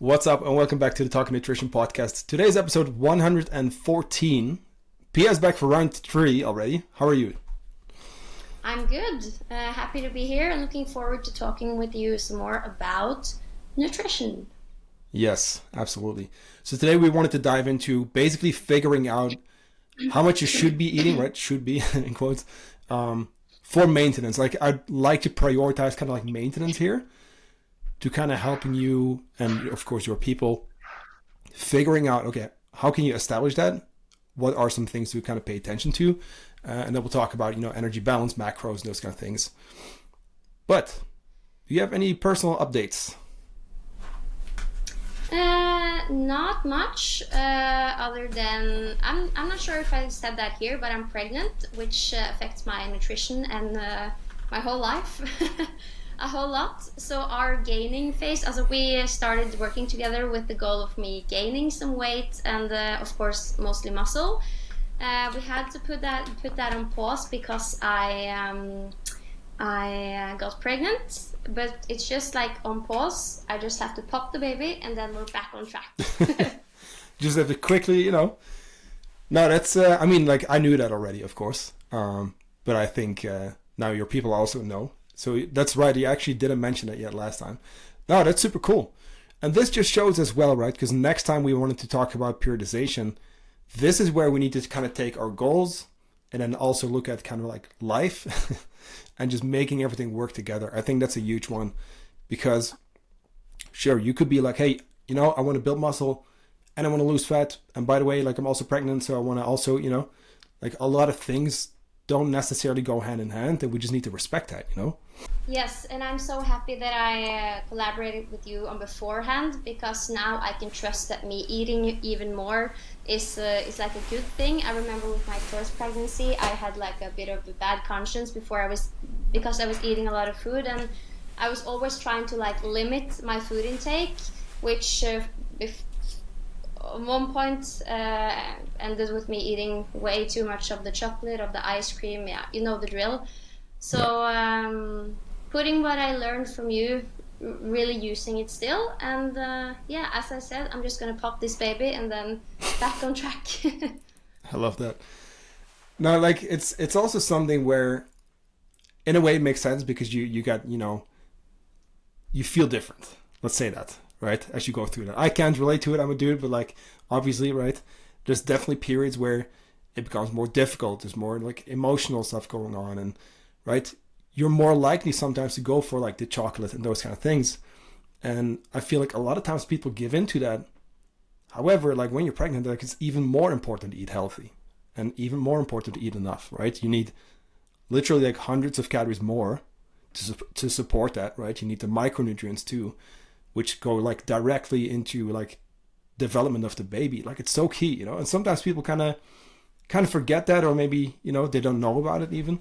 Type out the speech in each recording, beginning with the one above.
What's up, and welcome back to the Talking Nutrition podcast. Today's episode 114. Pia's back for round 3 already. How are you? I'm good. Happy to be here and looking forward to talking with you some more about nutrition. Yes, absolutely. So today we wanted to dive into basically figuring out how much you should be eating, right? Should be, in quotes, for maintenance. Like, I'd like to prioritize kind of like maintenance here to kind of helping you and, of course, your people figuring out, okay, how can you establish that? What are some things to kind of pay attention to? And then we'll talk about, energy balance, macros, those kind of things. But do you have any personal updates? Not much, other than I'm not sure if I said that here, but I'm pregnant, which affects my nutrition and my whole life a whole lot. So our gaining phase, also we started working together with the goal of me gaining some weight and of course mostly muscle. We had to put that on pause because I got pregnant, but it's just like on pause. I just have to pop the baby and then we're back on track. Just have to quickly, No, that's, I knew that already, of course. But I think now your people also know. So that's right, you actually didn't mention it yet last time. No, that's super cool. And this just shows as well, right? Because next time we wanted to talk about periodization, this is where we need to kind of take our goals and then also look at kind of like life and just making everything work together. I think that's a huge one because sure, you could be like, hey, I want to build muscle and I want to lose fat. And by the way, like I'm also pregnant. So I want to also, like a lot of things don't necessarily go hand in hand and we just need to respect that, Yes, and I'm so happy that I collaborated with you on beforehand because now I can trust that me eating even more is like a good thing. I remember with my first pregnancy, I had like a bit of a bad conscience because I was eating a lot of food and I was always trying to like limit my food intake, which at one point ended with me eating way too much of the chocolate, of the ice cream. Yeah, you know the drill. So putting what I learned from you, really using it still, and as I said, I'm just gonna pop this baby and then back on track. I love that. No, like it's also something where in a way it makes sense because you got, you feel different. Let's say that, right? As you go through that. I can't relate to it, I'm a dude, but like obviously, right? There's definitely periods where it becomes more difficult. There's more like emotional stuff going on and right? You're more likely sometimes to go for like the chocolate and those kind of things. And I feel like a lot of times people give into that. However, like when you're pregnant, like it's even more important to eat healthy and even more important to eat enough, right? You need literally like hundreds of calories more to support that, right? You need the micronutrients too, which go like directly into like development of the baby. Like it's so key, and sometimes people kind of forget that, or maybe, they don't know about it even.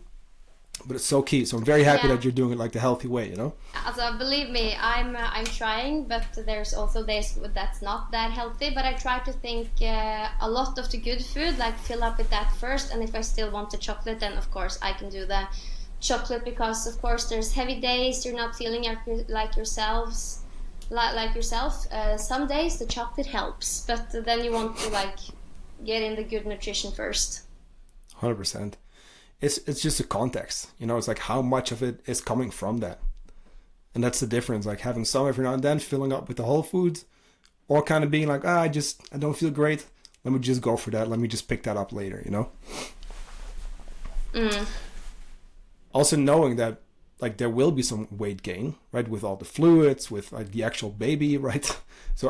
But it's so key. So I'm very happy that you're doing it like the healthy way, Also, believe me, I'm trying, but there's also days that's not that healthy. But I try to think a lot of the good food, like fill up with that first. And if I still want the chocolate, then of course I can do the chocolate because of course there's heavy days. You're not feeling like yourself. Some days the chocolate helps, but then you want to like get in the good nutrition first. 100%. It's just a context, it's like how much of it is coming from that. And that's the difference, like having some every now and then, filling up with the whole foods, or kind of being like, I don't feel great. Let me just go for that. Let me just pick that up later, Also knowing that like there will be some weight gain, right? With all the fluids, with like the actual baby, right? So,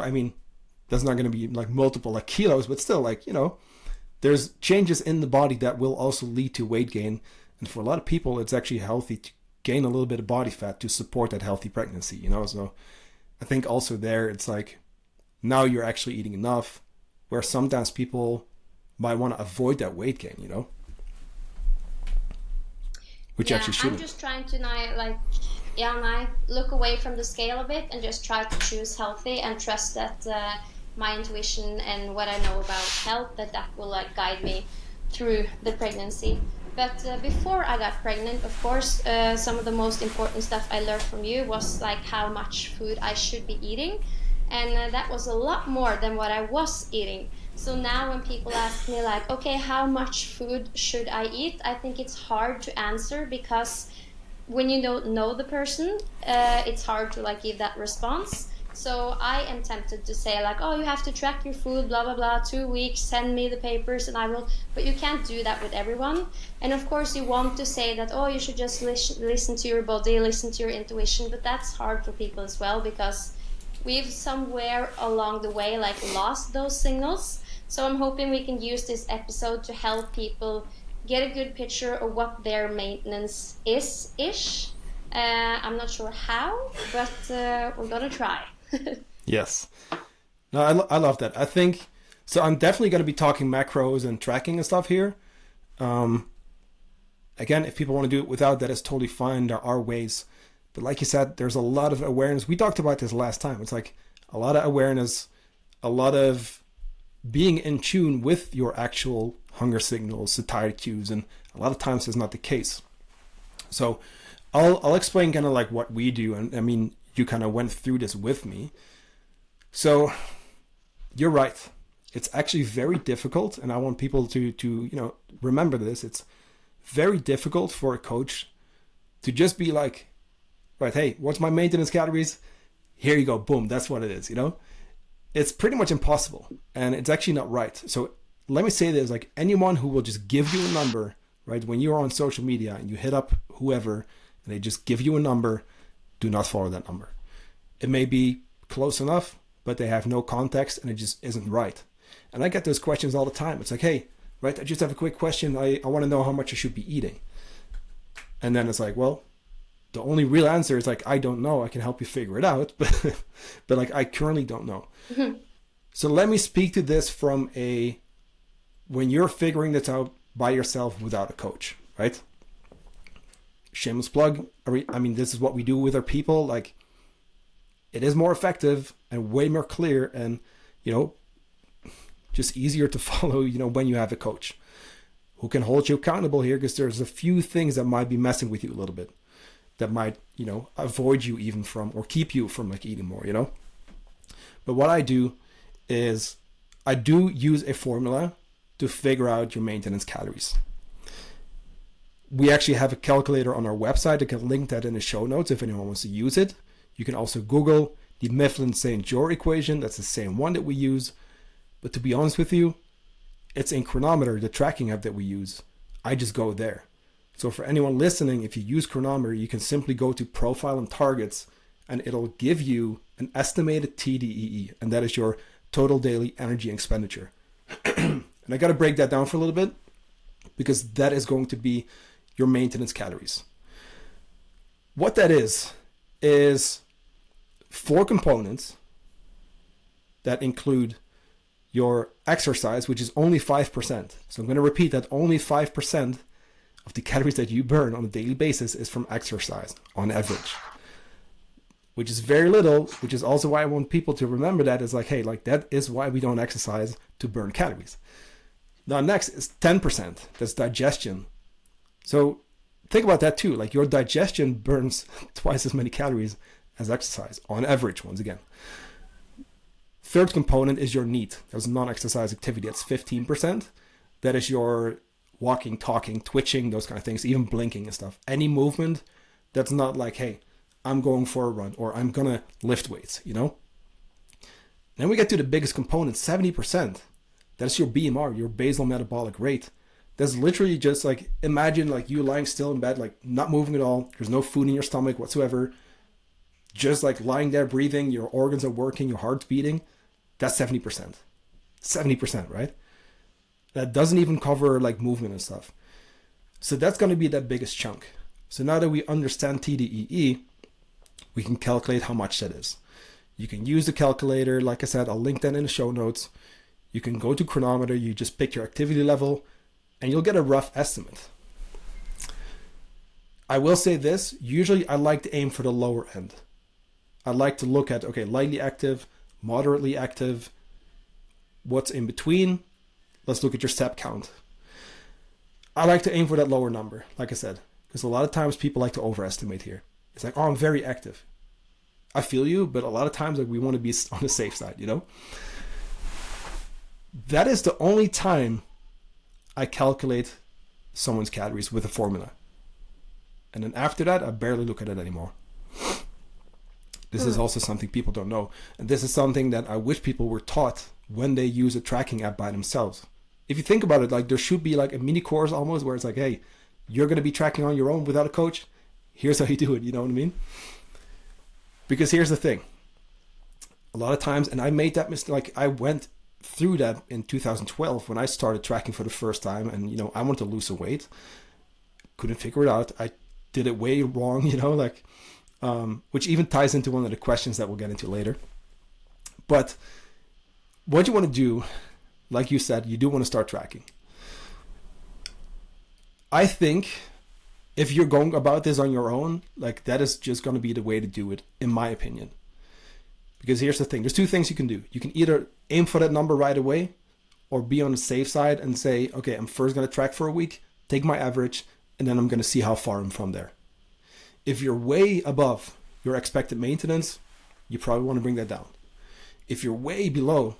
that's not going to be like multiple like kilos, but still like, there's changes in the body that will also lead to weight gain. And for a lot of people, it's actually healthy to gain a little bit of body fat to support that healthy pregnancy, So I think also there, it's like now you're actually eating enough where sometimes people might want to avoid that weight gain, Which actually shouldn't. I'm just trying to now look away from the scale a bit and just try to choose healthy and trust that my intuition and what I know about health, that will like guide me through the pregnancy. But before I got pregnant, of course, some of the most important stuff I learned from you was like how much food I should be eating. and that was a lot more than what I was eating. So now when people ask me like, okay, how much food should I eat, I think it's hard to answer, because when you don't know the person, it's hard to like give that response. So I am tempted to say like, oh, you have to track your food, blah blah blah, 2 weeks, send me the papers and I will. But you can't do that with everyone. And of course you want to say that, oh, you should just listen to your body, listen to your intuition, but that's hard for people as well, because we've somewhere along the way like lost those signals. So I'm hoping we can use this episode to help people get a good picture of what their maintenance is-ish. I'm not sure how, but we're gonna try. Yes. No, I love that. I think, so I'm definitely going to be talking macros and tracking and stuff here. Again, if people want to do it without that, it's totally fine. There are ways. But like you said, there's a lot of awareness. We talked about this last time. It's like a lot of awareness, a lot of being in tune with your actual hunger signals, satiety cues, and a lot of times it's not the case. So I'll explain kind of like what we do. And I mean, you kind of went through this with me. So you're right. It's actually very difficult. And I want people to remember this. It's very difficult for a coach to just be like, right, hey, what's my maintenance calories? Here you go. Boom. That's what it is. It's pretty much impossible. And it's actually not right. So let me say this, like anyone who will just give you a number, right? When you're on social media and you hit up whoever and they just give you a number, do not follow that number. It may be close enough, but they have no context and it just isn't right. And I get those questions all the time. It's like, hey, right, I just have a quick question. I want to know how much I should be eating. And then it's like, well, the only real answer is like, I don't know. I can help you figure it out. But like, I currently don't know. Mm-hmm. So let me speak to this from when you're figuring this out by yourself without a coach, right? Shameless plug. I mean, this is what we do with our people. Like, it is more effective and way more clear and, just easier to follow, when you have a coach who can hold you accountable here, because there's a few things that might be messing with you a little bit that might, avoid you even from, or keep you from like eating more, But what I do is I do use a formula to figure out your maintenance calories. We actually have a calculator on our website. I can link that in the show notes if anyone wants to use it. You can also Google the Mifflin-St. Jean equation. That's the same one that we use. But to be honest with you, it's in Chronometer, the tracking app that we use. I just go there. So for anyone listening, if you use Chronometer, you can simply go to Profile and Targets, and it'll give you an estimated TDEE, and that is your total daily energy expenditure. And I got to break that down for a little bit, because that is going to be your maintenance calories. What that is 4 components that include your exercise, which is only 5%. So I'm going to repeat that only 5% of the calories that you burn on a daily basis is from exercise on average, which is very little, which is also why I want people to remember that. Is like, hey, like that is why we don't exercise, to burn calories. Now next is 10%. That's digestion. So think about that too. Like your digestion burns twice as many calories as exercise on average, once again. Third component is your NEAT. That's non-exercise activity. That's 15%. That is your walking, talking, twitching, those kind of things, even blinking and stuff. Any movement that's not like, hey, I'm going for a run or I'm going to lift weights, Then we get to the biggest component, 70%. That's your BMR, your basal metabolic rate. That's literally just like, imagine like you lying still in bed, like not moving at all. There's no food in your stomach whatsoever. Just like lying there breathing, your organs are working, your heart's beating. That's 70%. 70%, right? That doesn't even cover like movement and stuff. So that's going to be that biggest chunk. So now that we understand TDEE, we can calculate how much that is. You can use the calculator. Like I said, I'll link that in the show notes. You can go to Chronometer. You just pick your activity level and you'll get a rough estimate. I will say this. Usually I like to aim for the lower end. I like to look at, okay, lightly active, moderately active, what's in between. Let's look at your step count. I like to aim for that lower number, like I said, because a lot of times people like to overestimate here. It's like, oh, I'm very active. I feel you, but a lot of times like we want to be on the safe side, you know? That is the only time I calculate someone's calories with a formula. And then after that, I barely look at it anymore. This is also something people don't know. And this is something that I wish people were taught when they use a tracking app by themselves. If you think about it, like there should be like a mini course almost where it's like, hey, you're going to be tracking on your own without a coach. Here's how you do it. You know what I mean? Because here's the thing. A lot of times, and I made that mistake, like I went through that in 2012 when I started tracking for the first time, and, you know, I wanted to lose some weight. Couldn't figure it out. I did it way wrong, you know, like, which even ties into one of the questions that we'll get into later. But what you want to do, like you said, you do want to start tracking. I think if you're going about this on your own, like that is just going to be the way to do it, in my opinion. Because here's the thing. There's two things you can do. You can either aim for that number right away or be on the safe side and say, okay, I'm first going to track for a week, take my average, and then I'm going to see how far I'm from there. If you're way above your expected maintenance, you probably want to bring that down. If you're way below,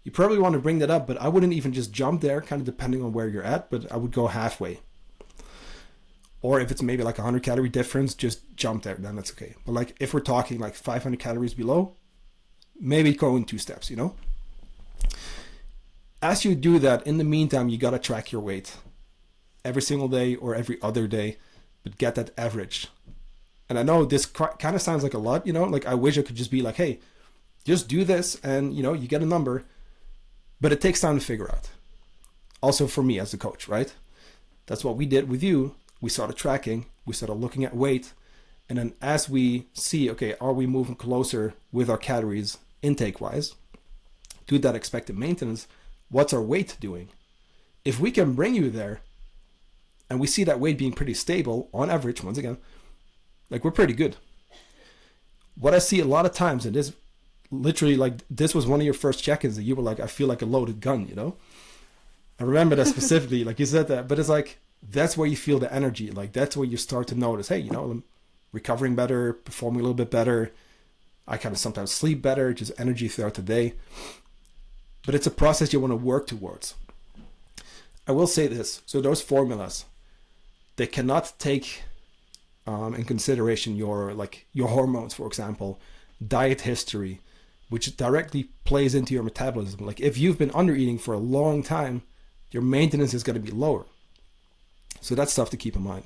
you probably want to bring that up, but I wouldn't even just jump there, kind of depending on where you're at, but I would go halfway. Or if it's maybe like 100 calorie difference, just jump there, then that's okay. But like if we're talking like 500 calories below, maybe go in 2 steps, you know? As you do that, in the meantime, you got to track your weight every single day or every other day, but get that average. And I know this kind of sounds like a lot, you know, like I wish I could just be like, hey, just do this and, you know, you get a number. But it takes time to figure out. Also for me as a coach, right? That's what we did with you. We started tracking, we started looking at weight. And then as we see, okay, are we moving closer with our calories intake wise to that expected maintenance? What's our weight doing? If we can bring you there and we see that weight being pretty stable on average, once again, like we're pretty good. What I see a lot of times, and this literally like this was one of your first check-ins that you were like, I feel like a loaded gun, you know? I remember that specifically, like you said that, but it's like, that's where you feel the energy. Like that's where you start to notice, hey, you know, I'm recovering better, performing a little bit better. I kind of sometimes sleep better, just energy throughout the day. But it's a process you want to work towards. I will say this. So those formulas, they cannot take in consideration your hormones, for example, diet history, which directly plays into your metabolism. Like if you've been under eating for a long time, your maintenance is going to be lower. So that's stuff to keep in mind.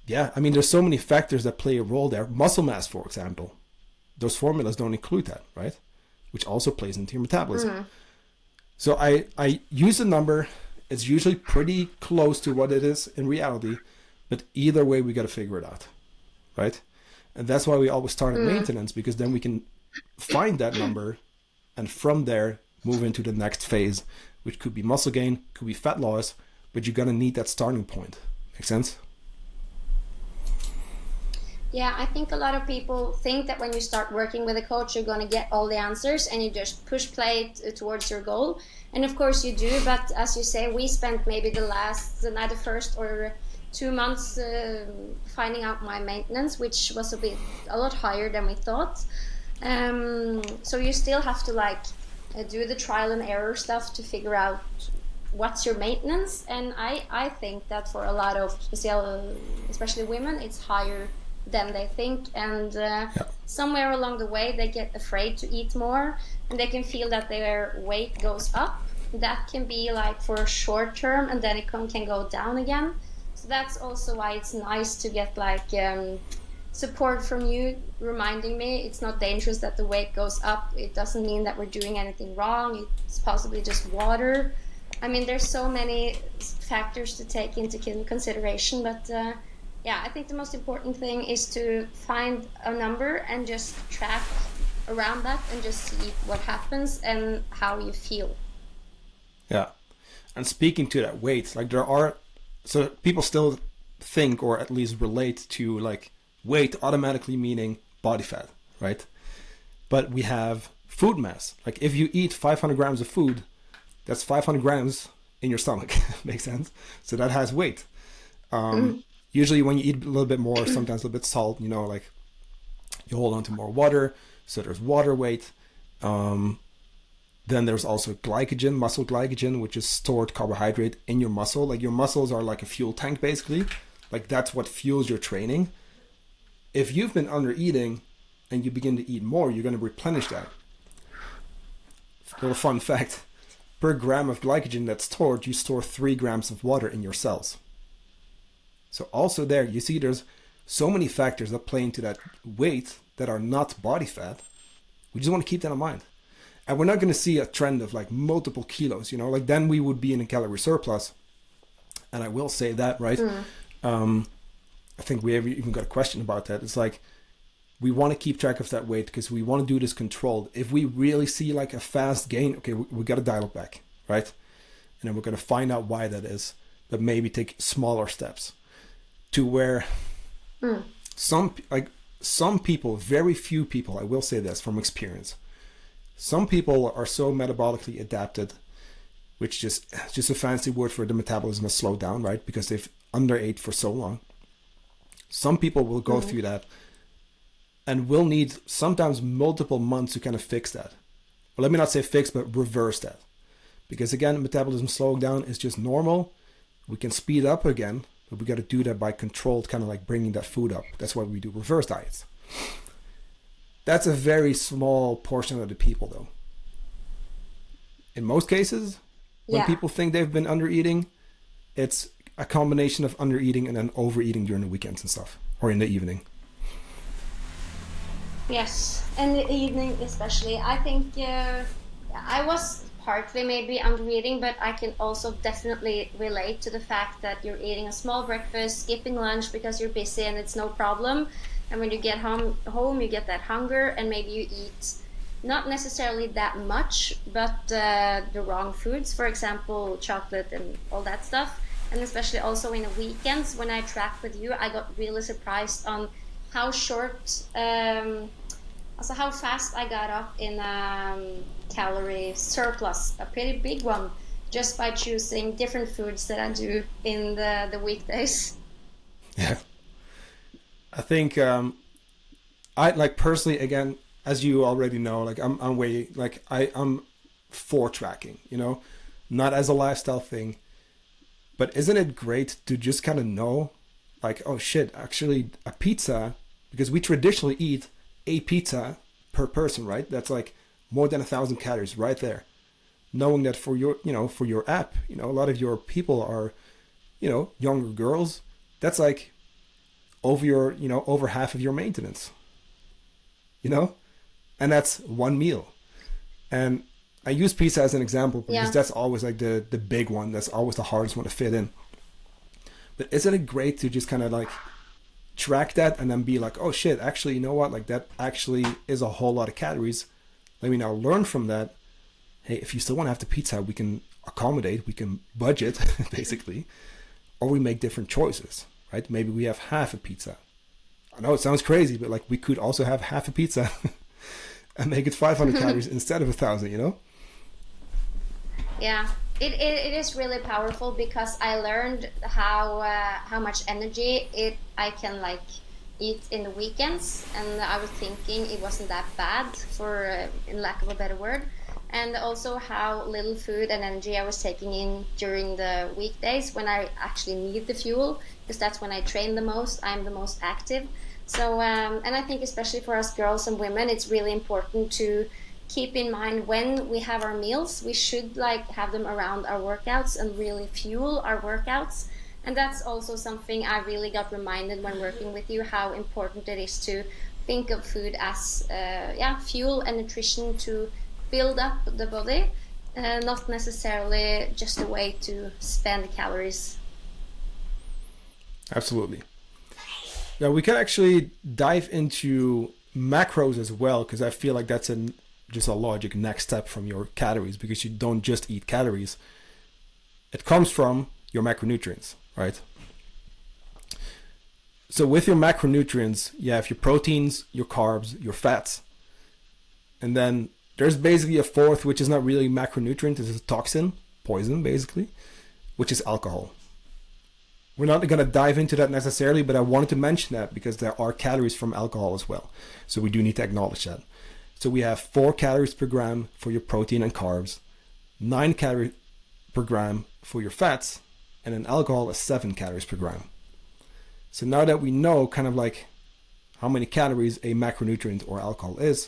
Yeah, I mean, there's so many factors that play a role there. Muscle mass, for example. Those formulas don't include that, right? Which also plays into your metabolism. Mm. So I use a number. It's usually pretty close to what it is in reality. But either way, we got to figure it out, right? And that's why we always start at maintenance, because then we can find that number and from there move into the next phase, which could be muscle gain, could be fat loss, but you're going to need that starting point. Make sense? Yeah, I think a lot of people think that when you start working with a coach, you're going to get all the answers and you just push play towards your goal. And of course you do, but as you say, we spent maybe the first or 2 months finding out my maintenance, which was a lot higher than we thought. So you still have to do the trial and error stuff to figure out what's your maintenance. And I think that for a lot of especially women, it's higher than they think, and somewhere along the way they get afraid to eat more, and they can feel that their weight goes up. That can be like for a short term, and then it can go down again. So that's also why it's nice to get support from you, reminding me it's not dangerous that the weight goes up. It doesn't mean that we're doing anything wrong. It's possibly just water. I mean, there's so many factors to take into consideration, but yeah, I think the most important thing is to find a number and just track around that and just see what happens and how you feel. Yeah. And speaking to that weight, so people still think or at least relate to weight automatically meaning body fat, right? But we have food mass. Like if you eat 500 grams of food, that's 500 grams in your stomach. Makes sense? So that has weight. Usually when you eat a little bit more, sometimes a little bit salt, You hold on to more water, so there's water weight. Then there's also glycogen, muscle glycogen, which is stored carbohydrate in your muscle. Like your muscles are like a fuel tank, basically. Like that's what fuels your training. If you've been under eating and you begin to eat more, you're going to replenish that. Little fun fact, per gram of glycogen that's stored, you store 3 grams of water in your cells. So also there, you see there's so many factors that play into that weight that are not body fat. We just want to keep that in mind. And we're not going to see a trend of like multiple kilos, like then we would be in a calorie surplus. And I will say that, right? I think we have even got a question about that. It's like, we want to keep track of that weight because we want to do this controlled. If we really see like a fast gain, okay, we got to dial it back, right? And then we're going to find out why that is, but maybe take smaller steps to where some people, very few people, I will say this from experience, some people are so metabolically adapted, which just a fancy word for the metabolism has slowed down, right? Because they've underate for so long. Some people will go through that and will need sometimes multiple months to kind of fix that. Well, let me not say fix, but reverse that. Because again, metabolism slowing down is just normal. We can speed up again, but we got to do that by controlled, kind of like bringing that food up. That's why we do reverse diets. That's a very small portion of the people, though. In most cases, when people think they've been under eating, it's a combination of under eating and then overeating during the weekends and stuff, or in the evening. Yes, in the evening especially. I think I was partly maybe under eating, but I can also definitely relate to the fact that you're eating a small breakfast, skipping lunch because you're busy and it's no problem. And when you get home you get that hunger and maybe you eat not necessarily that much, but the wrong foods, for example, chocolate and all that stuff. And especially also in the weekends when I tracked with you, I got really surprised on how short, also how fast I got up in calorie surplus, a pretty big one, just by choosing different foods that I do in the weekdays. Yeah. I think I like personally, again, as you already know, like I'm way, like I'm for tracking, not as a lifestyle thing, but isn't it great to just kind of know, like, oh shit, actually a pizza, because we traditionally eat a pizza per person, right? That's like more than 1,000 calories right there. Knowing that for your, for your app, a lot of your people are, younger girls, that's like over your, over half of your maintenance, and that's one meal. And I use pizza as an example because that's always like the big one. That's always the hardest one to fit in. But isn't it great to just kind of like track that and then be like, oh shit, actually, you know what? Like that actually is a whole lot of calories. Let me now learn from that. Hey, if you still want to have the pizza, we can accommodate, we can budget basically, or we make different choices, right? Maybe we have half a pizza. I know it sounds crazy, but like we could also have half a pizza and make it 500 calories instead of 1,000, Yeah, it is really powerful because I learned how much energy I can like eat in the weekends, and I was thinking it wasn't that bad, for in lack of a better word, and also how little food and energy I was taking in during the weekdays when I actually need the fuel, because that's when I train the most, I'm the most active. So and I think especially for us girls and women, it's really important to keep in mind when we have our meals, we should like have them around our workouts and really fuel our workouts. And that's also something I really got reminded when working with you, how important it is to think of food as fuel and nutrition to build up the body, not necessarily just a way to spend calories. Absolutely. Now we can actually dive into macros as well, because I feel like that's just a logic next step from your calories, because you don't just eat calories. It comes from your macronutrients, right? So with your macronutrients, you have your proteins, your carbs, your fats. And then there's basically a fourth, which is not really macronutrient, it's a toxin, poison basically, which is alcohol. we're not going to dive into that necessarily, but I wanted to mention that because there are calories from alcohol as well. So we do need to acknowledge that. So we have 4 calories per gram for your protein and carbs, 9 calories per gram for your fats, and then alcohol is 7 calories per gram. So now that we know kind of like how many calories a macronutrient or alcohol is,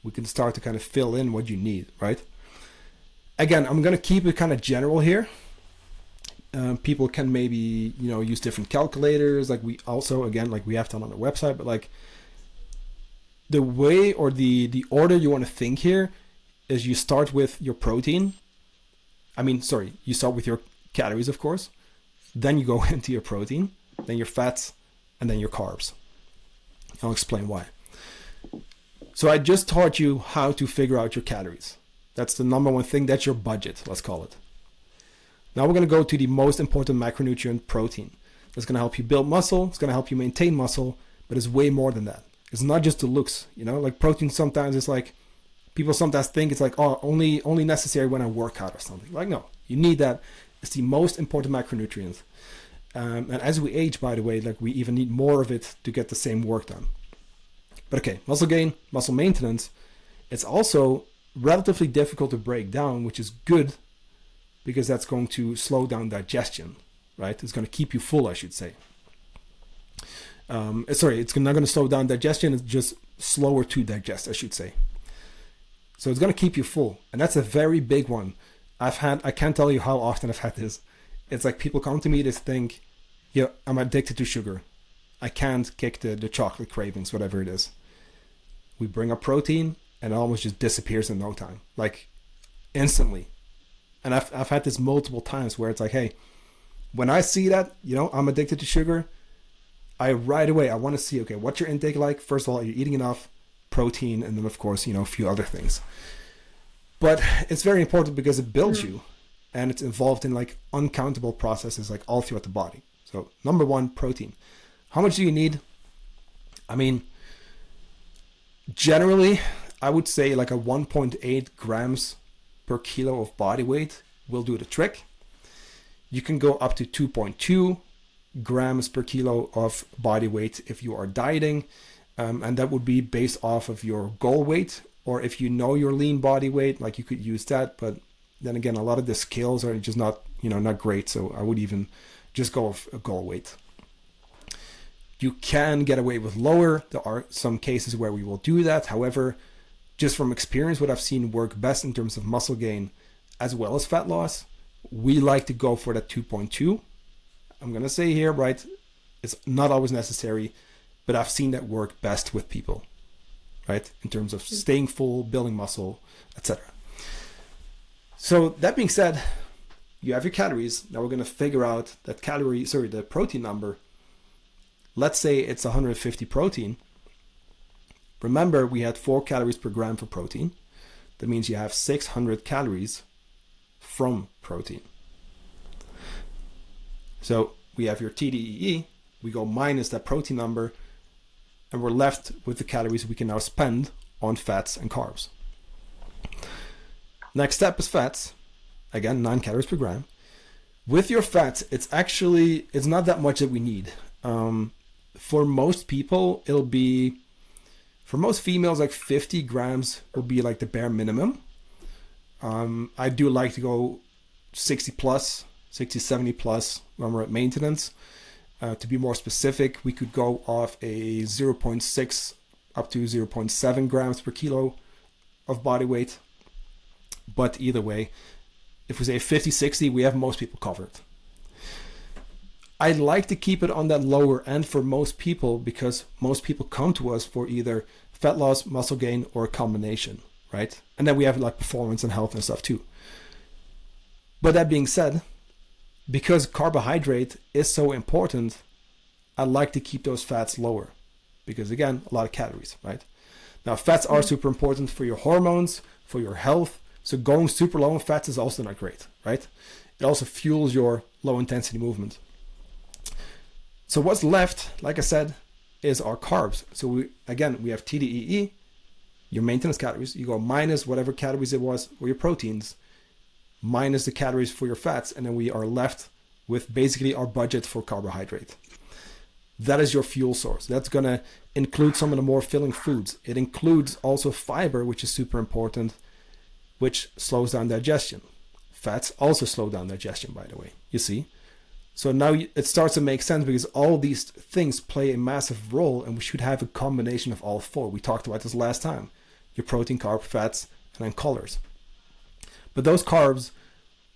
we can start to kind of fill in what you need, right? Again, I'm going to keep it kind of general here. People can maybe, use different calculators. Like we also, again, like we have done on the website, but like the way or the order you want to think here is you start with your protein. You start with your calories, of course. Then you go into your protein, then your fats, and then your carbs. I'll explain why. So I just taught you how to figure out your calories. That's the number one thing. That's your budget, let's call it. Now we're going to go to the most important macronutrient, protein. That's going to help you build muscle. It's going to help you maintain muscle, but it's way more than that. It's not just the looks, like protein sometimes it's like, people sometimes think it's like, oh, only necessary when I work out or something. Like, no, you need that. It's the most important macronutrient. And as we age, by the way, like we even need more of it to get the same work done. But okay, muscle gain, muscle maintenance, it's also relatively difficult to break down, which is good because that's going to slow down digestion, right? It's going to keep you full, I should say. It's not going to slow down digestion. It's just slower to digest, I should say. So it's going to keep you full. And that's a very big one. I can't tell you how often I've had this. It's like people come to me, they think, I'm addicted to sugar. I can't kick the chocolate cravings, whatever it is. We bring up protein and it almost just disappears in no time, like instantly. And I've had this multiple times where it's like, hey, when I see that, I'm addicted to sugar, right away, I want to see, okay, what's your intake like? First of all, are you eating enough protein? And then, of course, a few other things. But it's very important because it builds you and it's involved in like uncountable processes like all throughout the body. So number one, protein. How much do you need? Generally, I would say like a 1.8 grams per kilo of body weight will do the trick. You can go up to 2.2 grams per kilo of body weight if you are dieting. And that would be based off of your goal weight, or if you know your lean body weight, like you could use that. But then again, a lot of the scales are just not great. So I would even just go with a goal weight. You can get away with lower. There are some cases where we will do that. However, just from experience, what I've seen work best in terms of muscle gain as well as fat loss, we like to go for that 2.2. I'm going to say here, right, it's not always necessary, but I've seen that work best with people, right, in terms of staying full, building muscle, etc. So that being said, you have your calories. Now we're going to figure out that the protein number. Let's say it's 150 protein. Remember, we had 4 calories per gram for protein. That means you have 600 calories from protein. So we have your TDEE. We go minus that protein number, and we're left with the calories we can now spend on fats and carbs. Next step is fats. Again, 9 calories per gram. With your fats, it's not that much that we need. For most people, for most females, like 50 grams will be like the bare minimum. I do like to go 60 plus, 60, 70 plus when we're at maintenance. To be more specific, we could go off a 0.6 up to 0.7 grams per kilo of body weight. But either way, if we say 50, 60, we have most people covered. I'd like to keep it on that lower end for most people because most people come to us for either fat loss, muscle gain, or a combination, right? And then we have like performance and health and stuff too. But that being said, because carbohydrate is so important, I like to keep those fats lower because again, a lot of calories, right? Now, fats are super important for your hormones, for your health. So going super low in fats is also not great, right? It also fuels your low intensity movement. So what's left, like I said, is our carbs. So we have TDEE, your maintenance calories. You go minus whatever calories it was for your proteins, minus the calories for your fats, and then we are left with basically our budget for carbohydrate. That is your fuel source. That's going to include some of the more filling foods. It includes also fiber, which is super important, which slows down digestion. Fats also slow down digestion, by the way, you see? So now it starts to make sense because all these things play a massive role, and we should have a combination of all four. We talked about this last time. Your protein, carb, fats, and then colors. But those carbs,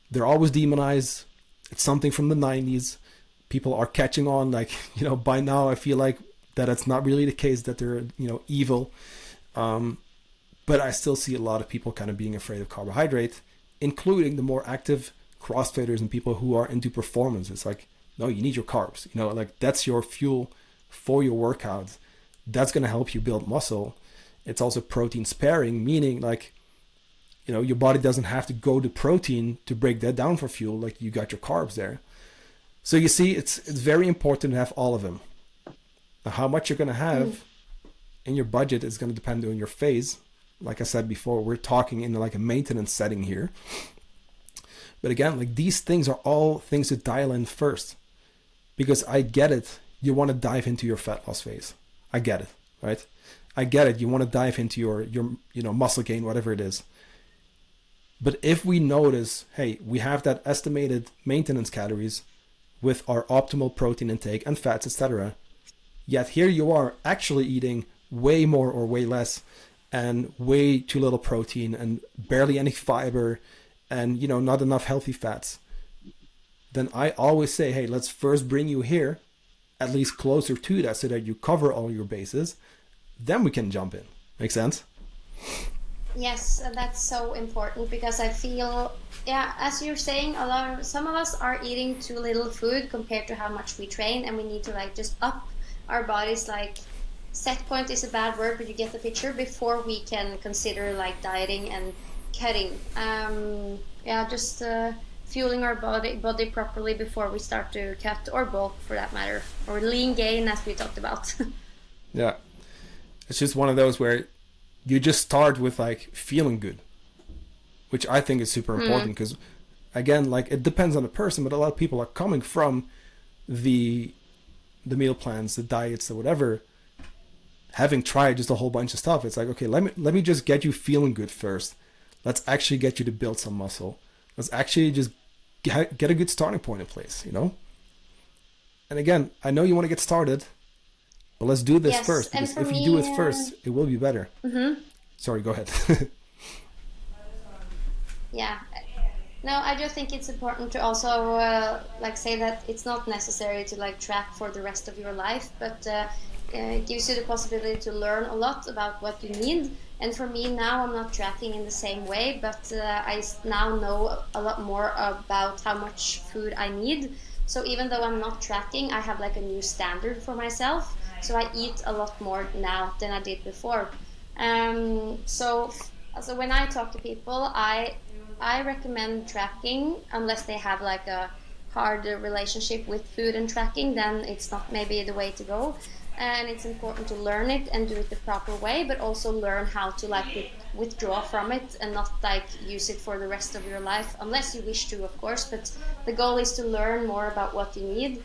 they're always demonized. It's something from the 90s. People are catching on, like, by now I feel like that it's not really the case, that they're, evil. But I still see a lot of people kind of being afraid of carbohydrate, including the more active CrossFitters and people who are into performance. It's like, no, you need your carbs. Like that's your fuel for your workouts. That's going to help you build muscle. It's also protein sparing, meaning like, your body doesn't have to go to protein to break that down for fuel. Like you got your carbs there. So you see, it's very important to have all of them. Now, how much you're going to have in your budget is going to depend on your phase. Like I said before, we're talking in like a maintenance setting here. But again, like these things are all things to dial in first. Because I get it. You want to dive into your fat loss phase. I get it, right? I get it. You want to dive into your muscle gain, whatever it is. But if we notice, hey, we have that estimated maintenance calories with our optimal protein intake and fats, etc. Yet here you are actually eating way more or way less and way too little protein and barely any fiber and, not enough healthy fats. Then I always say, hey, let's first bring you here, at least closer to that so that you cover all your bases. Then we can jump in. Make sense? Yes, that's so important because I feel, as you're saying, some of us are eating too little food compared to how much we train, and we need to like just up our bodies. Like set point is a bad word, but you get the picture, before we can consider like dieting and cutting. Just fueling our body properly before we start to cut or bulk, for that matter, or lean gain as we talked about. Yeah, it's just one of those where you just start with like feeling good, which I think is super important because again, like it depends on the person, but a lot of people are coming from the meal plans, the diets, or whatever, having tried just a whole bunch of stuff. It's like, okay, let me just get you feeling good first. Let's actually get you to build some muscle. Let's actually just get a good starting point in place, And again, I know you want to get started, but let's do this first, because if you do it first, it will be better. Sorry, go ahead. Yeah. No, I just think it's important to also say that it's not necessary to like track for the rest of your life, but it gives you the possibility to learn a lot about what you need. And for me now, I'm not tracking in the same way, but I now know a lot more about how much food I need. So even though I'm not tracking, I have like a new standard for myself. So I eat a lot more now than I did before. So when I talk to people, I recommend tracking unless they have like a hard relationship with food and tracking. Then it's not maybe the way to go. And it's important to learn it and do it the proper way, but also learn how to like withdraw from it and not like use it for the rest of your life, unless you wish to, of course. But the goal is to learn more about what you need,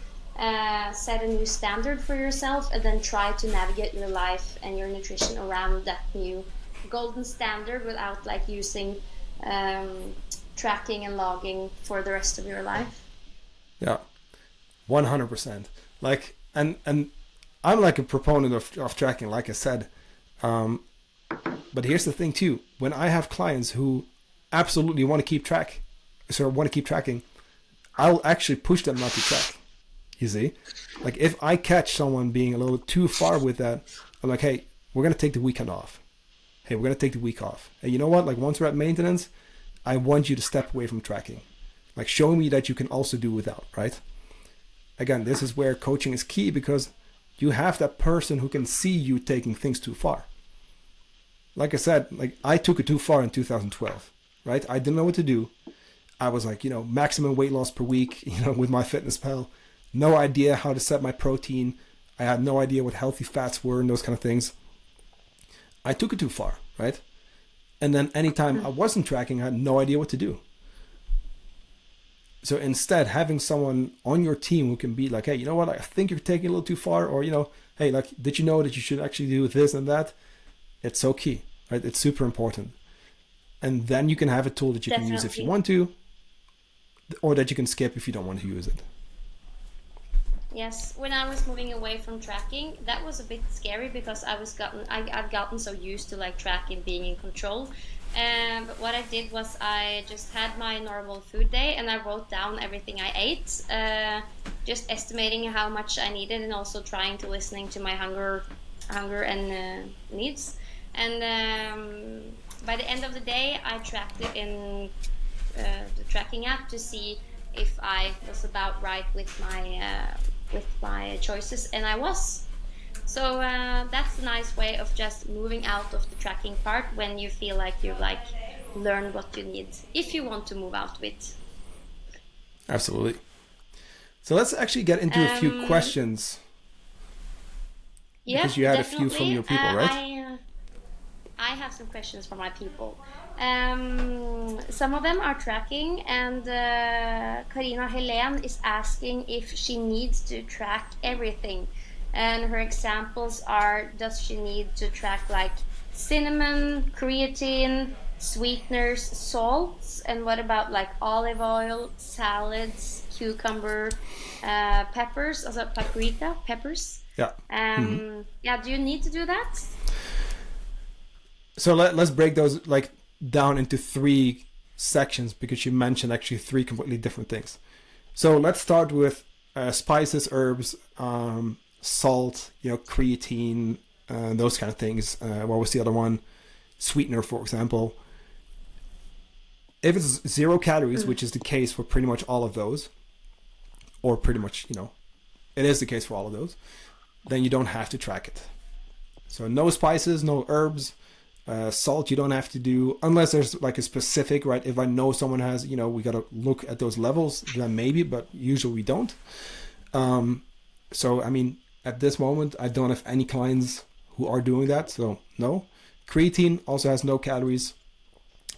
set a new standard for yourself, and then try to navigate your life and your nutrition around that new golden standard without like using tracking and logging for the rest of your life. Yeah, 100%. Like, and I'm like a proponent of tracking, like I said. But here's the thing too. When I have clients who absolutely want to keep tracking, I'll actually push them not to track. You see? Like if I catch someone being a little too far with that, I'm like, hey, we're going to take the weekend off. Hey, we're going to take the week off. Hey, you know what? Like once we're at maintenance, I want you to step away from tracking. Like show me that you can also do without, right? Again, this is where coaching is key, because you have that person who can see you taking things too far. Like I said, like I took it too far in 2012, right? I didn't know what to do. I was like, maximum weight loss per week, with my MyFitnessPal. No idea how to set my protein. I had no idea what healthy fats were and those kind of things. I took it too far, right? And then anytime I wasn't tracking, I had no idea what to do. So instead, having someone on your team who can be like, hey, you know what, I think you're taking it a little too far, or, hey, like, did you know that you should actually do this and that? It's so key, right? It's super important. And then you can have a tool that you can use if you want to, or that you can skip if you don't want to use it. Yes, when I was moving away from tracking, that was a bit scary because I've gotten so used to like tracking, being in control. But what I did was I just had my normal food day and I wrote down everything I ate, just estimating how much I needed and also trying to listening to my hunger and needs. And by the end of the day, I tracked it in the tracking app to see if I was about right with my choices, and I was. So that's a nice way of just moving out of the tracking part when you feel like you've like learned what you need, if you want to move out of it. Absolutely. So let's actually get into a few questions. Yeah, because you had definitely. A few from your people, right? I have some questions from my people. Some of them are tracking, and Karina Helene is asking if she needs to track everything. And her examples are, does she need to track like cinnamon, creatine, sweeteners, salts, and what about like olive oil, salads, cucumber, peppers, also paprika, peppers? Yeah. Yeah, do you need to do that? So let's break those like down into 3 sections, because you mentioned actually 3 completely different things. So let's start with spices, herbs, salt, creatine, those kind of things. What was the other one? Sweetener, for example. If it's 0 calories, which is the case for pretty much all of those, or pretty much, it is the case for all of those, then you don't have to track it. So no spices, no herbs. Salt you don't have to do, unless there's like a specific, right? If I know someone has, we got to look at those levels, then maybe, but usually we don't. So, I mean, at this moment, I don't have any clients who are doing that. So no. Creatine also has no calories.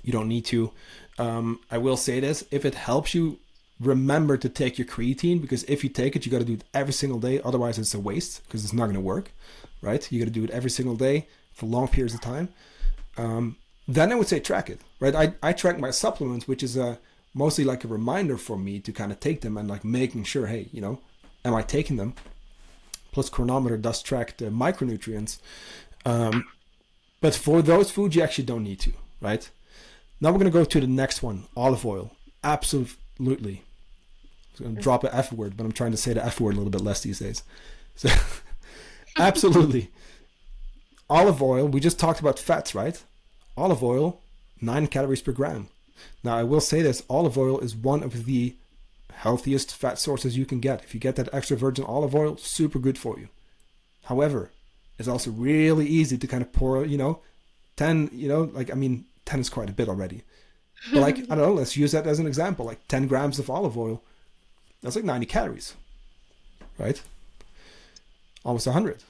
You don't need to. I will say this, if it helps you, remember to take your creatine, because if you take it, you got to do it every single day. Otherwise it's a waste, because it's not going to work, right? You got to do it every single day for long periods of time. Then I would say track it, right? I track my supplements, which is mostly like a reminder for me to kind of take them and like making sure, hey, am I taking them? Plus Chronometer does track the micronutrients. But for those foods, you actually don't need to, right? Now we're going to go to the next one, olive oil. Absolutely. I'm going to drop an F word, but I'm trying to say the F word a little bit less these days. So absolutely. Olive oil, we just talked about fats, right? Olive oil, 9 calories per gram. Now, I will say this, olive oil is one of the healthiest fat sources you can get. If you get that extra virgin olive oil, super good for you. However, it's also really easy to kind of pour, 10, 10 is quite a bit already. But like, I don't know, let's use that as an example, like 10 grams of olive oil. That's like 90 calories, right? Almost 100.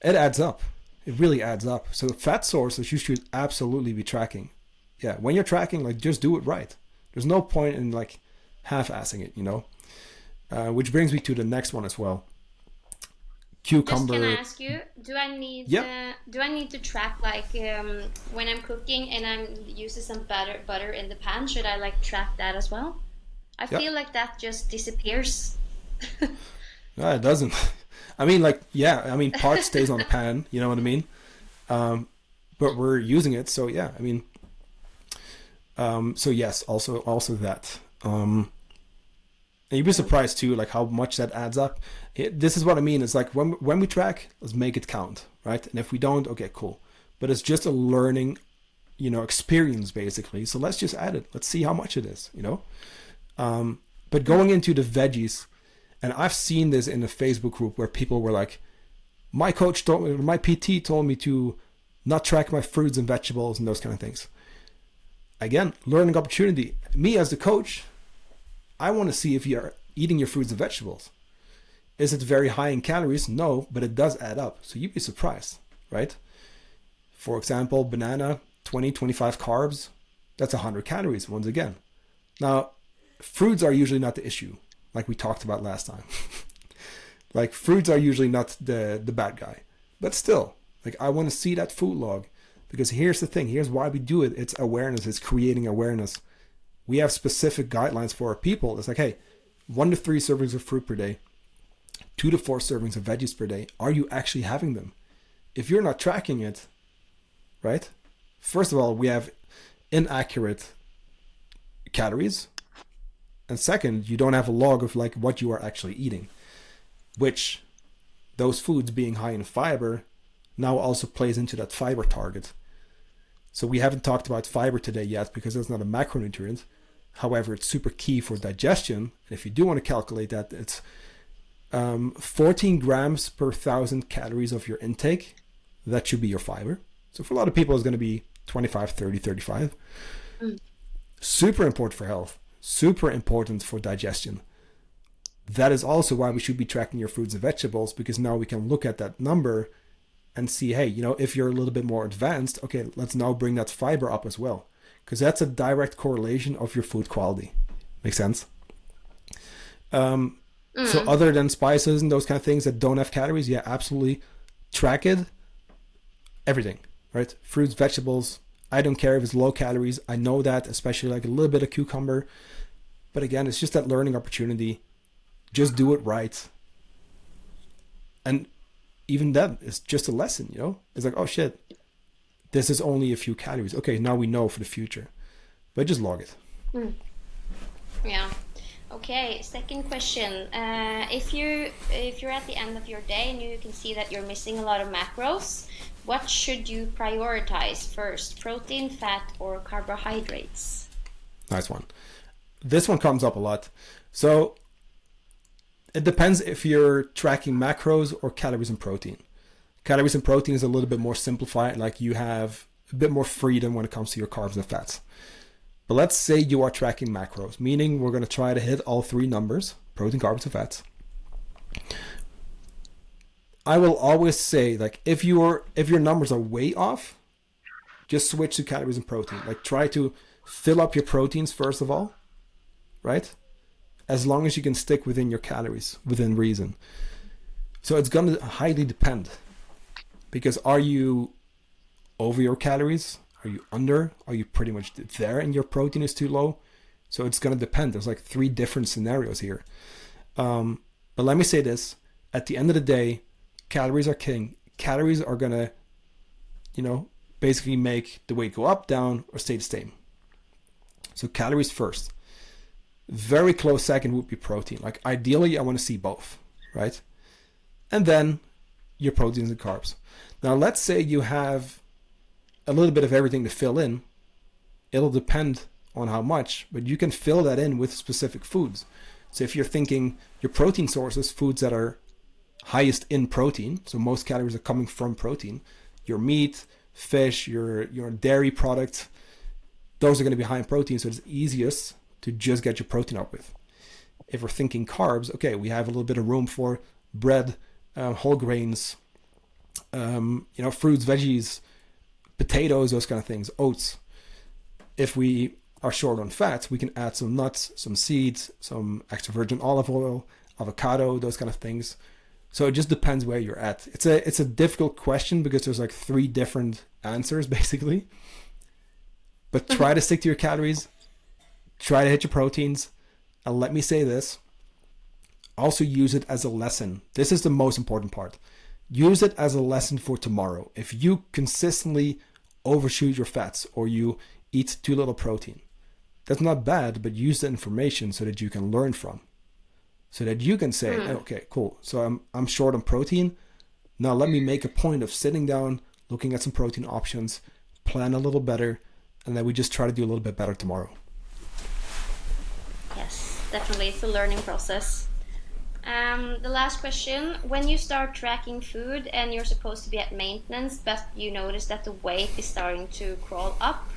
It adds up. It really adds up. So fat sources you should absolutely be tracking. Yeah, when you're tracking, like just do it right. There's no point in like half-assing it, which brings me to the next one as well. Cucumber. Just can I ask you, do I need to track like when I'm cooking and I'm using some butter in the pan? Should I like track that as well? I feel like that just disappears. No, it doesn't. I mean, part stays on the pan, you know what I mean? But we're using it, so yeah, I mean, so yes, also that. And you'd be surprised too, like how much that adds up. This is what I mean. It's like when we track, let's make it count, right? And if we don't, okay, cool. But it's just a learning, experience basically. So let's just add it. Let's see how much it is, But going into the veggies, and I've seen this in a Facebook group where people were like, my PT told me to not track my fruits and vegetables and those kind of things. Again, learning opportunity. Me as the coach, I want to see if you're eating your fruits and vegetables. Is it very high in calories? No, but it does add up. So you'd be surprised, right? For example, banana, 20, 25 carbs. That's 100 calories once again. Now, fruits are usually not the issue, like we talked about last time. Like fruits are usually not the bad guy. But still, like I want to see that food log, because here's the thing. Here's why we do it. It's awareness. It's creating awareness. We have specific guidelines for our people. It's like, hey, 1 to 3 servings of fruit per day, 2 to 4 servings of veggies per day. Are you actually having them? If you're not tracking it, right? First of all, we have inaccurate calories. And second, you don't have a log of like what you are actually eating, which those foods being high in fiber now also plays into that fiber target. So we haven't talked about fiber today yet because it's not a macronutrient. However, it's super key for digestion. And if you do want to calculate that, it's 14 grams per 1,000 calories of your intake. That should be your fiber. So for a lot of people, it's going to be 25, 30, 35. Super important for health. Super important for digestion. That is also why we should be tracking your fruits and vegetables, because now we can look at that number and see, hey, you know, if you're a little bit more advanced, okay, let's now bring that fiber up as well, because that's a direct correlation of your food quality. Make sense? So other than spices and those kind of things that don't have calories, yeah, absolutely track it. Everything, right? Fruits, vegetables. I don't care if it's low calories. I know that, especially like a little bit of cucumber. But again, it's just that learning opportunity. Just do it right. And even then, it's just a lesson, you know? It's like, oh shit, this is only a few calories. Okay, now we know for the future. But just log it. Yeah. Okay, second question. If you're at the end of your day and you can see that you're missing a lot of macros, what should you prioritize first? Protein, fat, or carbohydrates? Nice one. This one comes up a lot. So it depends if you're tracking macros or calories and protein. Calories and protein is a little bit more simplified, like you have a bit more freedom when it comes to your carbs and fats. But let's say you are tracking macros, meaning we're going to try to hit all 3 numbers, protein, carbs, and fats. I will always say, like, if your numbers are way off, just switch to calories and protein. Like, try to fill up your proteins first of all, right? As long as you can stick within your calories, within reason. So it's going to highly depend. Because are you over your calories? Are you under? Are you pretty much there and your protein is too low? So it's going to depend. There's like 3 different scenarios here. But let me say this. At the end of the day, calories are king. Calories are going to, you know, basically make the weight go up, down, or stay the same. So calories first. Very close second would be protein. Like ideally, I want to see both, right? And then your proteins and carbs. Now, let's say you have a little bit of everything to fill in. It'll depend on how much, but you can fill that in with specific foods. So if you're thinking your protein sources, foods that are highest in protein, so most calories are coming from protein, your meat, fish, your dairy products, those are going to be high in protein, so it's easiest to just get your protein up with. If we're thinking carbs, okay, we have a little bit of room for bread, whole grains, fruits, veggies, potatoes, those kind of things, oats. If we are short on fats, we can add some nuts, some seeds, some extra virgin olive oil, avocado, those kind of things. So it just depends where you're at. It's a difficult question because there's like 3 different answers basically. But try to stick to your calories. Try to hit your proteins. And let me say this. Also use it as a lesson. This is the most important part. Use it as a lesson for tomorrow. If you consistently overshoot your fats or you eat too little protein, that's not bad, but use the information so that you can learn from. So that you can say, okay, cool. So I'm short on protein. Now let me make a point of sitting down, looking at some protein options, plan a little better, and then we just try to do a little bit better tomorrow. Yes, definitely. It's a learning process. The last question, when you start tracking food and you're supposed to be at maintenance, but you notice that the weight is starting to crawl up,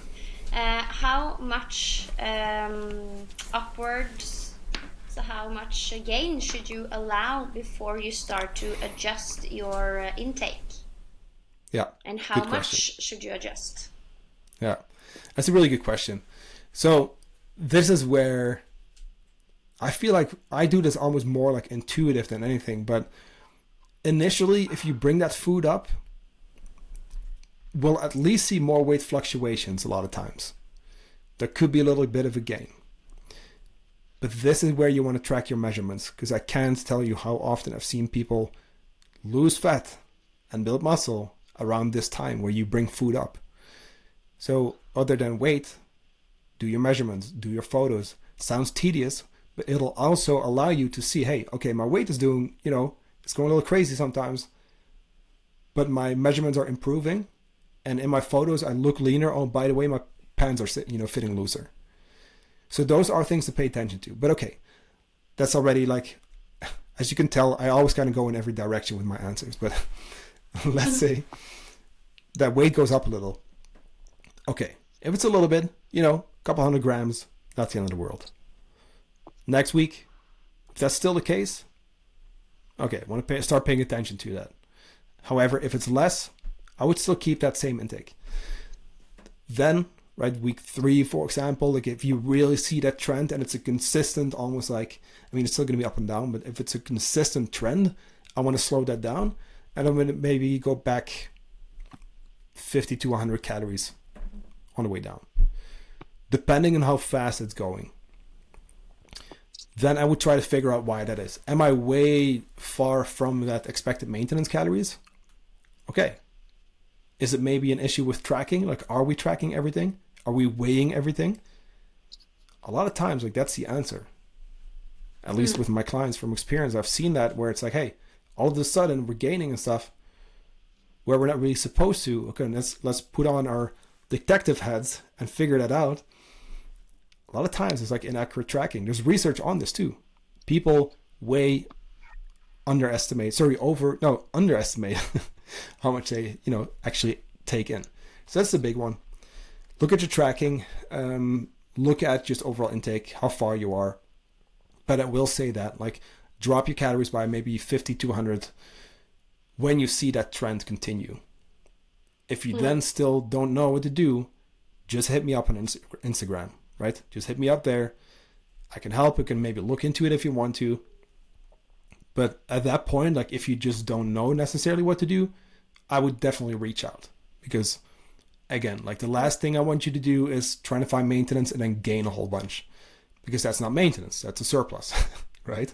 how much upwards, so how much gain should you allow before you start to adjust your intake? Yeah. And how much should you adjust? Yeah, that's a really good question. So this is where I feel like I do this almost more like intuitive than anything, but initially, if you bring that food up, we'll at least see more weight fluctuations a lot of times. There could be a little bit of a gain. But this is where you want to track your measurements, because I can't tell you how often I've seen people lose fat and build muscle around this time where you bring food up. So other than weight, do your measurements, do your photos. Sounds tedious, but it'll also allow you to see, hey, okay, my weight is doing, it's going a little crazy sometimes, but my measurements are improving. And in my photos, I look leaner. Oh, by the way, my pants are, fitting looser. So those are things to pay attention to. But okay, that's already like, as you can tell, I always kind of go in every direction with my answers. But let's say that weight goes up a little. Okay, if it's a little bit, a couple 100 grams, not the end of the world. Next week, if that's still the case, okay, I want to start paying attention to that. However, if it's less, I would still keep that same intake. Then, right, week 3, for example, like if you really see that trend and it's a consistent, almost like, it's still going to be up and down, but if it's a consistent trend, I want to slow that down. And I'm going to maybe go back 50 to 100 calories on the way down, depending on how fast it's going. Then I would try to figure out why that is. Am I way far from that expected maintenance calories? Okay. Is it maybe an issue with tracking? Like, are we tracking everything? Are we weighing everything? A lot of times, like, that's the answer. At least with my clients from experience, I've seen that where it's like, hey, all of a sudden we're gaining and stuff where we're not really supposed to. Okay, let's put on our detective heads and figure that out. A lot of times it's like inaccurate tracking. There's research on this too. People underestimate how much they, actually take in. So that's the big one. Look at your tracking. Look at just overall intake, how far you are. But I will say that, like, drop your calories by maybe 50 to 100 when you see that trend continue. If you then still don't know what to do, just hit me up on Instagram, right? Just hit me up there. I can help. You can maybe look into it if you want to. But at that point, like, if you just don't know necessarily what to do, I would definitely reach out. Because, again, like, the last thing I want you to do is trying to find maintenance and then gain a whole bunch. Because that's not maintenance. That's a surplus, right?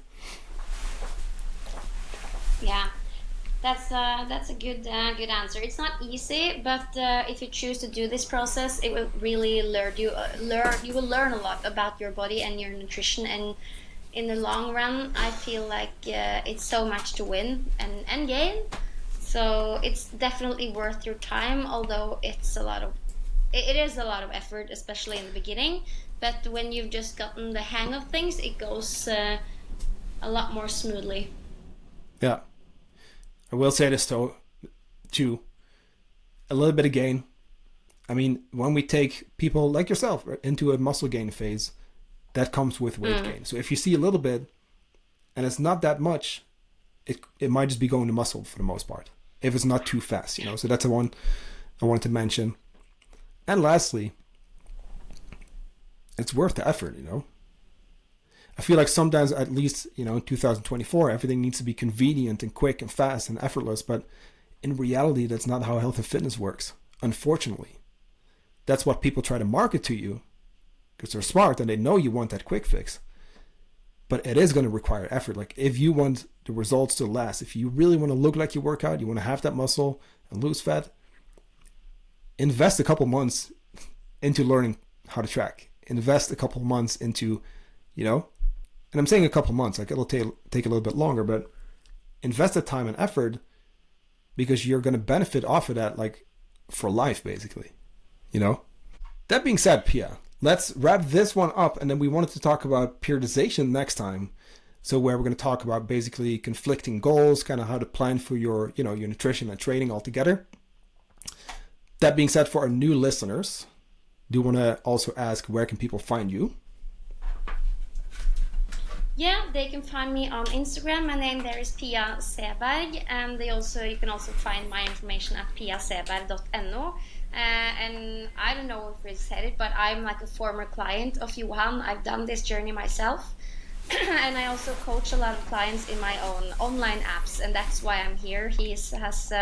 Yeah, that's a good answer. It's not easy, but if you choose to do this process, it will really you will learn a lot about your body and your nutrition, and in the long run, I feel like it's so much to win and gain. So it's definitely worth your time, although it is a lot of effort, especially in the beginning. But when you've just gotten the hang of things, it goes a lot more smoothly. Yeah. I will say this though, too. A little bit of gain. When we take people like yourself into a muscle gain phase, that comes with weight gain. So if you see a little bit and it's not that much, it might just be going to muscle for the most part. If it's not too fast, So that's the one I wanted to mention. And lastly, it's worth the effort, I feel like sometimes, at least, in 2024, everything needs to be convenient and quick and fast and effortless. But in reality, that's not how health and fitness works, unfortunately. That's what people try to market to you because they're smart and they know you want that quick fix. But it is going to require effort. Like, if you want the results to last, if you really want to look like you work out, you want to have that muscle and lose fat, invest a couple months into learning how to track. Invest a couple months into, and I'm saying a couple months, like, it'll take a little bit longer, but invest the time and effort because you're going to benefit off of that, like, for life, basically, That being said, Pia, let's wrap this one up, and then we wanted to talk about periodization next time. So where we're going to talk about basically conflicting goals, kind of how to plan for your, your nutrition and training altogether. That being said, for our new listeners, do you want to also ask, where can people find you? Yeah, they can find me on Instagram. My name there is Pia Seeberg, and you can also find my information at piaseberg.no. And I don't know if we said it, but I'm like a former client of Johan. I've done this journey myself. and I also coach a lot of clients in my own online apps, and that's why I'm here. He has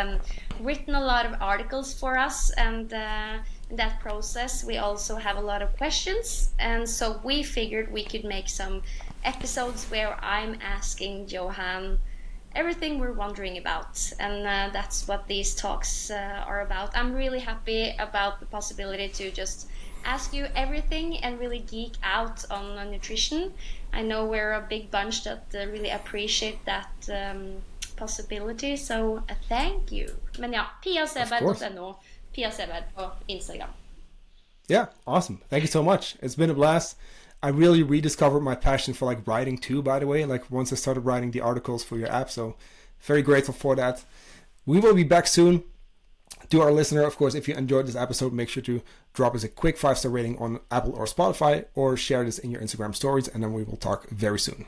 written a lot of articles for us, and in that process we also have a lot of questions, and so we figured we could make some episodes where I'm asking Johan everything we're wondering about, and that's what these talks are about. I'm really happy about the possibility to just ask you everything and really geek out on nutrition. I know we're a big bunch that really appreciate that possibility, so thank you. Men ja, piaseberg.no, Pia Seeberg på Instagram. Yeah, awesome. Thank you so much. It's been a blast. I really rediscovered my passion for like writing too, by the way, like once I started writing the articles for your app. So very grateful for that. We will be back soon. To our listener, of course, if you enjoyed this episode, make sure to drop us a quick 5-star rating on Apple or Spotify, or share this in your Instagram stories, and then we will talk very soon.